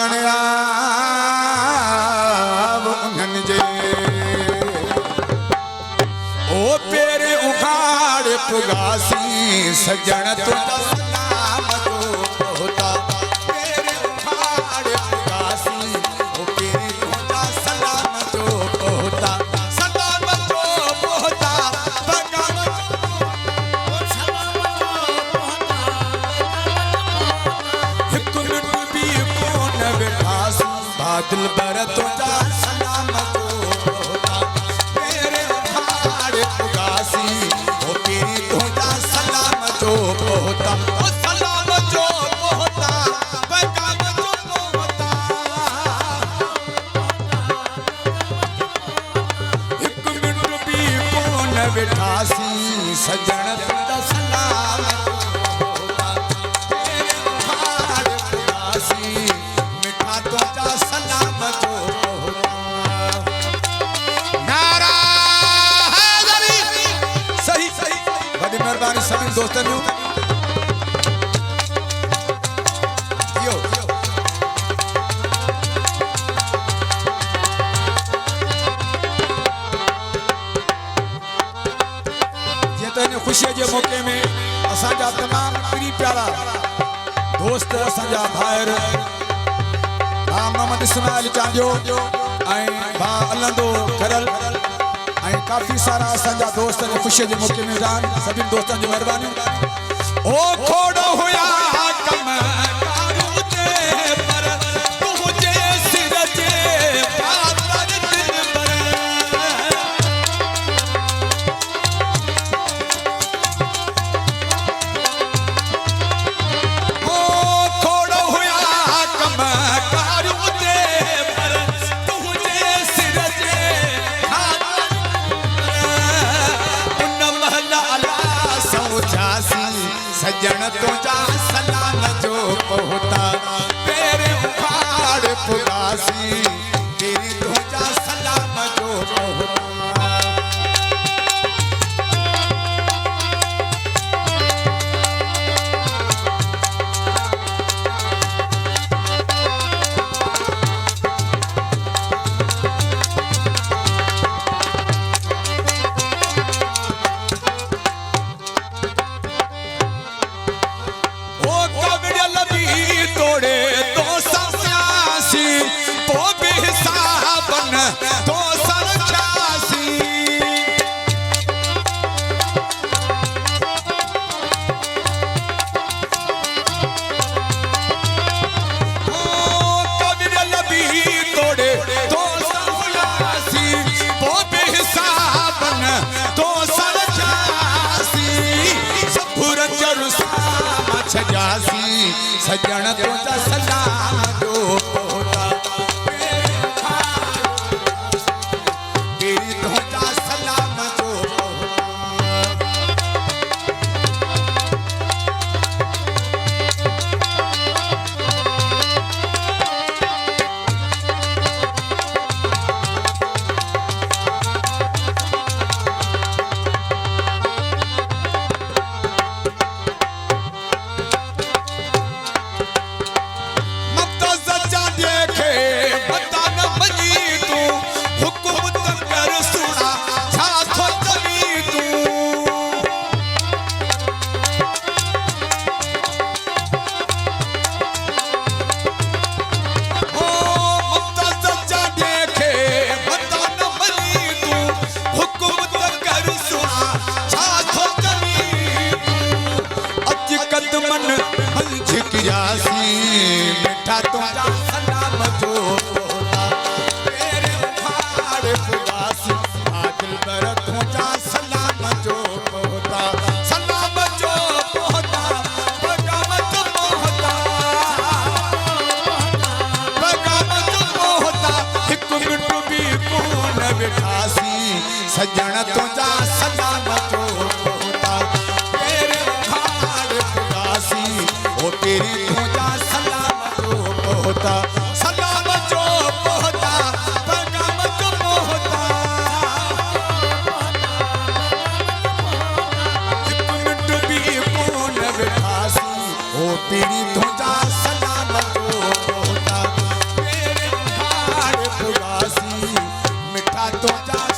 आंगणिया उन्हनि जे ओ पेरे उखाड़ पुगासी सजण तुंहिंजा सलाम जो पहुता पेरे उखाड़ पुगासी ओ पेरे तुंहिंजा सलाम जो पहुता सलाम जो पहुता पैगाम हिकु मिंट बि कोन वेठासी बादल बर तुंहिंजा सलाम जो पहुता पेरे उखाड़ पुगासी ओ पेरे तुंहिंजा सलाम जो पहुता ओ सलाम जो पहुता पैगाम जो पहुता हिकु मिंट बि कोन वेठासी सजण तुंहिंजा सलाम जो पहुता पेरे उखाड़ पुगासी मिठा तुंहिंजा सलाम जो पहुता नारा हैदरी सही सही बड़ी मेहरबानी सभी दोस्तन जो यो ये तो इन खुशी के मौके में असांजा तमाम प्री प्यारा दोस्त असांजा भाइर भा मोहम्मद इस्माइल चांदियो ऐं भा अलंदो करल ऐं काफ़ी सारा असांजा दोस्त इन खुशी के मौके में जान सभी दोस्तन जी मेहरबानी ओ खोड़ो हुया कम कारू ते पर तुझे सिर जे पातर दिन पर ओ खोड़ो हुया कम कारू ते पर तुझे सिर जे उन महला अला सौजासी सजण तुंहिंजा सलाम जो पहुता पेरे उखाड़ पुगासी तेरे तुंहिंजा सलाम जो पहुता ओ कवड़ लबी तोड़े तो सस्यासी तो भी हिसाबन तो सरख्यासी ओ कवड़ लबी तोड़े तो सस्यासी तो भी हिसाबन तो सरख्यासी सफुर चरुसा छजासी सजण तुंहिंजा सलाम जो पहुता पेरे तुंहिंजा सलाम जो मिठा तुंहिंजा सलाम जो पहुता पेरे उखाड़ पुगासी बादल बर तुंहिंजा सलाम जो पहुता सलाम जो पहुता पैगाम जो पहुता पैगाम जो पहुता हिकु मिंट बि कोन वेठासी सजण तुंहिंजा सलाम जो पहुता पेरे उखाड़ पुगासी ओ तेरी तुंहिंजा सलाम जो पहुता सलाम जो पहुता पैगाम जो पहुता हिकु मिंट बि कोन वेठासी ओ तेरी तुंहिंजा सलाम जो पहुता तुंहिंजा